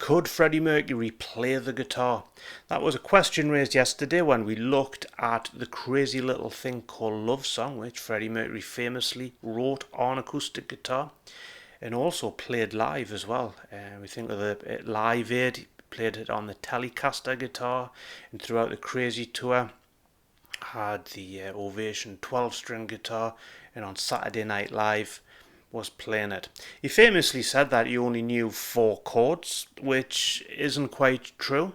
Could Freddie Mercury play the guitar? That was a question raised yesterday when we looked at the crazy little thing called Love Song, which Freddie Mercury famously wrote on acoustic guitar and also played live as well. We think of the Live Aid, he played it on the Telecaster guitar, and throughout the Crazy Tour had the Ovation 12-string guitar, and on Saturday Night Live was playing it. He famously said that he only knew 4 chords, which isn't quite true.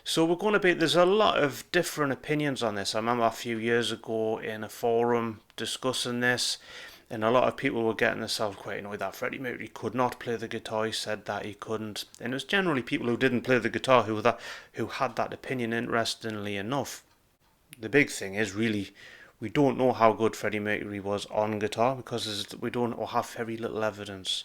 So there's a lot of different opinions on this. I remember a few years ago in a forum discussing this, and a lot of people were getting themselves quite annoyed that Freddie Mercury could not play the guitar. He said that he couldn't, and it was generally people who didn't play the guitar who had that opinion, interestingly enough. The big thing is really we don't know how good Freddie Mercury was on guitar because we don't have very little evidence.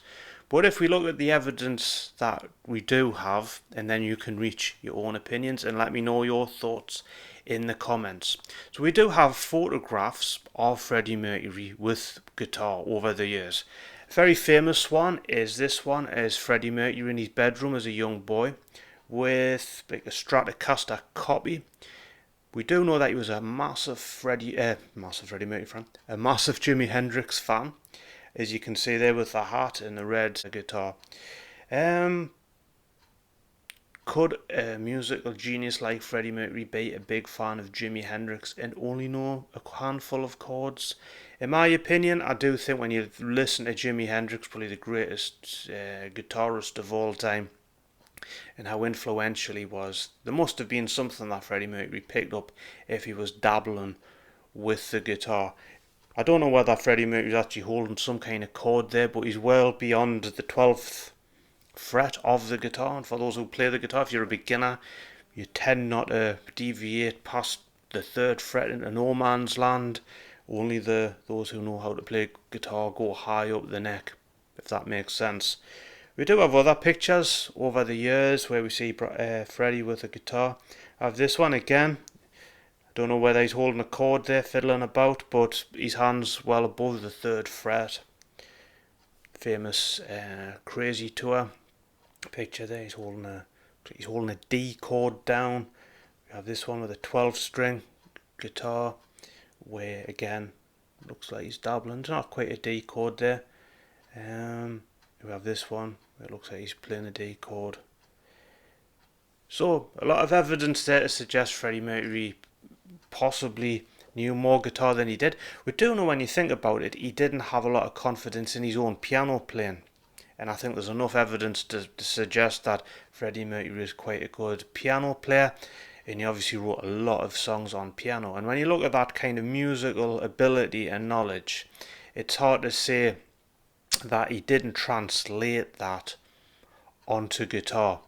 But if we look at the evidence that we do have, and then you can reach your own opinions and let me know your thoughts in the comments. So we do have photographs of Freddie Mercury with guitar over the years. A very famous one is this one, is Freddie Mercury in his bedroom as a young boy with like a Stratocaster copy. We do know that he was a massive Mercury fan, a massive Jimi Hendrix fan, as you can see there with the hat and the red guitar. Could a musical genius like Freddie Mercury be a big fan of Jimi Hendrix and only know a handful of chords? In my opinion, I do think when you listen to Jimi Hendrix, probably the greatest guitarist of all time, and how influential he was, there must have been something that Freddie Mercury picked up if he was dabbling with the guitar. I don't know whether Freddie Mercury's actually holding some kind of chord there, but he's well beyond the 12th fret of the guitar. And for those who play the guitar, if you're a beginner, you tend not to deviate past the 3rd fret into no man's land. Only those who know how to play guitar go high up the neck, if that makes sense. We do have other pictures over the years where we see Freddie with a guitar. I have this one again. I don't know whether he's holding a chord there, fiddling about, but his hand's well above the 3rd fret. Famous Crazy Tour picture there. He's holding a D chord down. We have this one with a 12-string guitar, where again looks like he's dabbling. It's not quite a D chord there. We have this one where it looks like he's playing a D chord. So a lot of evidence there to suggest Freddie Mercury possibly knew more guitar than he did. We do know, when you think about it, he didn't have a lot of confidence in his own piano playing. And I think there's enough evidence to suggest that Freddie Mercury is quite a good piano player. And he obviously wrote a lot of songs on piano. And when you look at that kind of musical ability and knowledge, it's hard to say that he didn't translate that onto guitar.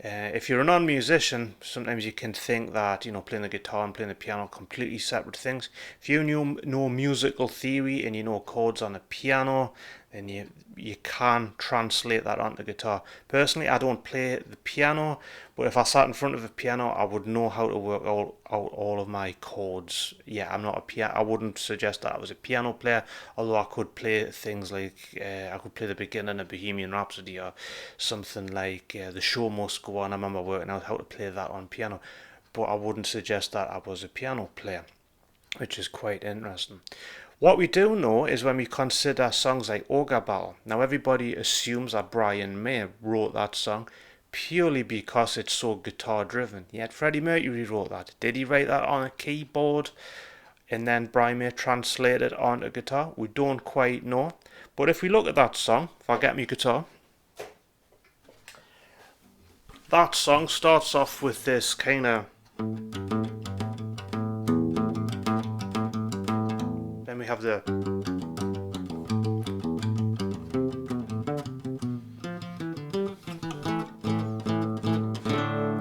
If you're a non-musician, sometimes you can think that, playing the guitar and playing the piano are completely separate things. If you know musical theory and you know chords on a piano, then you can translate that onto guitar. Personally, I don't play the piano, but if I sat in front of a piano, I would know how to work out all of my chords. Yeah, I'm not a piano. I wouldn't suggest that I was a piano player, although I could play things like I could play the beginning of Bohemian Rhapsody or something like The Show Must Go On. I remember working out how to play that on piano, but I wouldn't suggest that I was a piano player, which is quite interesting. What we do know is when we consider songs like Ogre Battle. Now everybody assumes that Brian May wrote that song purely because it's so guitar driven. Yet Freddie Mercury wrote that. Did he write that on a keyboard and then Brian May translated it onto guitar? We don't quite know. But if we look at that song, if I get my guitar, that song starts off with this kind of... Then we have the...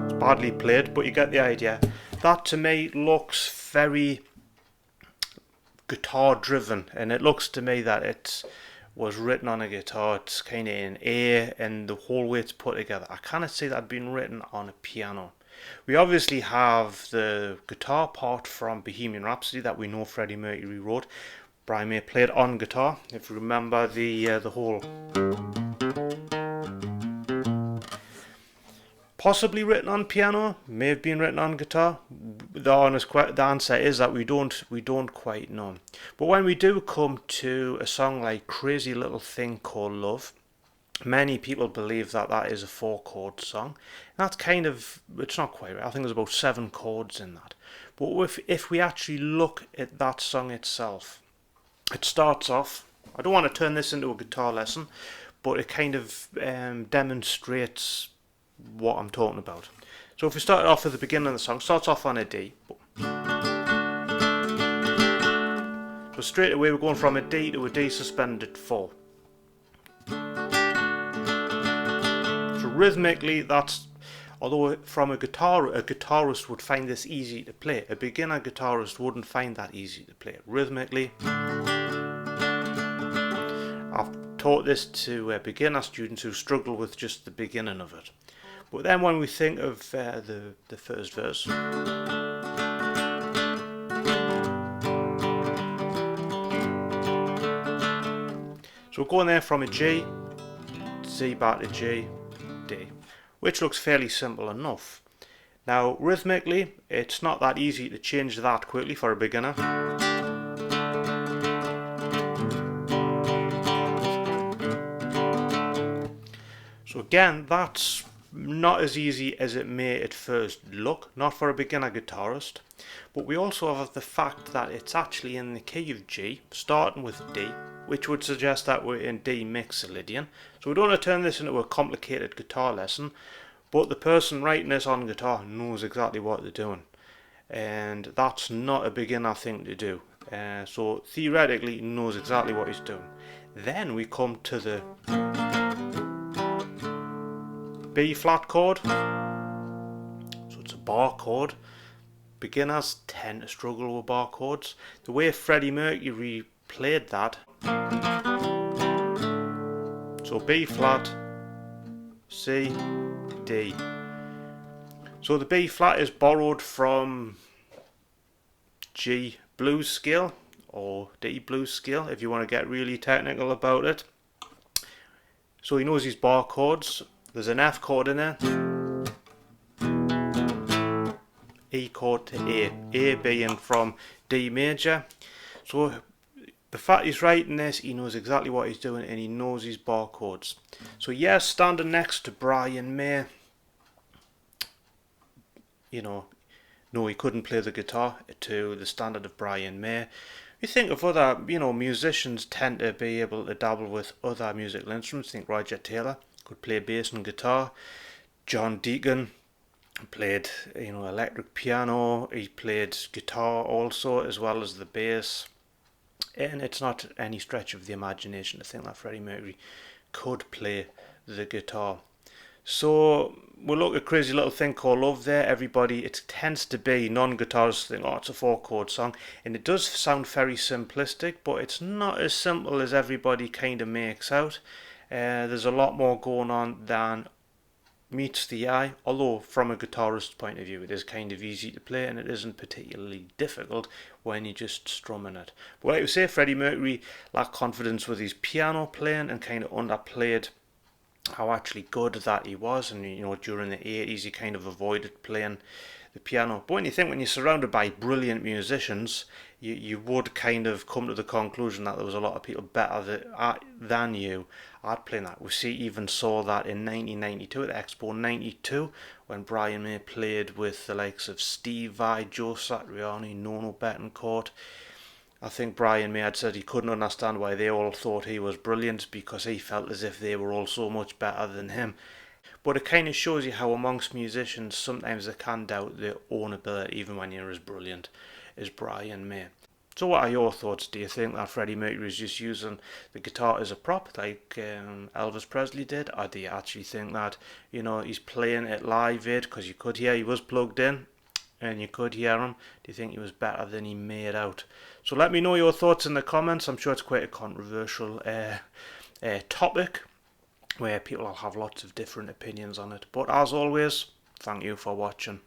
It's badly played, but you get the idea. That to me looks very guitar driven, and it looks to me that it was written on a guitar. It's kind of in A, and the whole way it's put together, I kind of see that been written on a piano. We obviously have the guitar part from Bohemian Rhapsody that we know Freddie Mercury wrote. Brian May played on guitar. If you remember the whole... Possibly written on piano, may have been written on guitar. The answer is that we don't quite know. But when we do come to a song like Crazy Little Thing Called Love, many people believe that that is a 4-chord song. That's kind of, it's not quite right. I think there's about 7 chords in that. But if we actually look at that song itself, it starts off, I don't want to turn this into a guitar lesson, but it kind of demonstrates what I'm talking about. So if we start off at the beginning of the song, starts off on a D. So straight away we're going from a D to a D suspended 4. So rhythmically, that's, although from a guitarist would find this easy to play, a beginner guitarist wouldn't find that easy to play. Rhythmically, I've taught this to beginner students who struggle with just the beginning of it. But then when we think of the first verse, so we're going there from a G, C back to G, D, which looks fairly simple enough. Now rhythmically, it's not that easy to change that quickly for a beginner. So again, that's not as easy as it may at first look, not for a beginner guitarist. But we also have the fact that it's actually in the key of G, starting with D, which would suggest that we're in D mixolydian. So we don't want to turn this into a complicated guitar lesson, but the person writing this on guitar knows exactly what they're doing. And that's not a beginner thing to do. So theoretically, he knows exactly what he's doing. Then we come to the B flat chord, so it's a bar chord. Beginners tend to struggle with bar chords. The way Freddie Mercury played that, so B flat, C, D. So the B flat is borrowed from G blues scale, or D blues scale if you want to get really technical about it. So he knows his bar chords. There's an F chord in there, E chord to A being from D major. So the fact he's writing this, he knows exactly what he's doing and he knows his bar chords. So yes, standing next to Brian May, no, he couldn't play the guitar to the standard of Brian May. You think of other, musicians tend to be able to dabble with other musical instruments. Think Roger Taylor could play bass and guitar. John Deacon played, electric piano. He played guitar also, as well as the bass. And it's not any stretch of the imagination to think that Freddie Mercury could play the guitar. So we'll look at Crazy Little Thing Called Love there. Everybody, it tends to be non-guitarists think, oh, it's a 4-chord song. And it does sound very simplistic, but it's not as simple as everybody kind of makes out. There's a lot more going on than meets the eye, although from a guitarist's point of view it is kind of easy to play and it isn't particularly difficult when you're just strumming it. But like we say, Freddie Mercury lacked confidence with his piano playing and kind of underplayed how actually good that he was, and during the 80s he kind of avoided playing the piano. But when you're surrounded by brilliant musicians, you would kind of come to the conclusion that there was a lot of people better than you at playing that. Even saw that in 1992 at Expo 92 when Brian May played with the likes of Steve Vai, Joe Satriani, Nono Betancourt. I think Brian May had said he couldn't understand why they all thought he was brilliant, because he felt as if they were all so much better than him. But it kind of shows you how amongst musicians sometimes they can doubt their own ability even when you're as brilliant as Brian May. So what are your thoughts? Do you think that Freddie Mercury is just using the guitar as a prop like Elvis Presley did? Or do you actually think that he's playing it live because you could hear he was plugged in and you could hear him? Do you think he was better than he made out? So let me know your thoughts in the comments. I'm sure it's quite a controversial topic where people will have lots of different opinions on it. But as always, thank you for watching.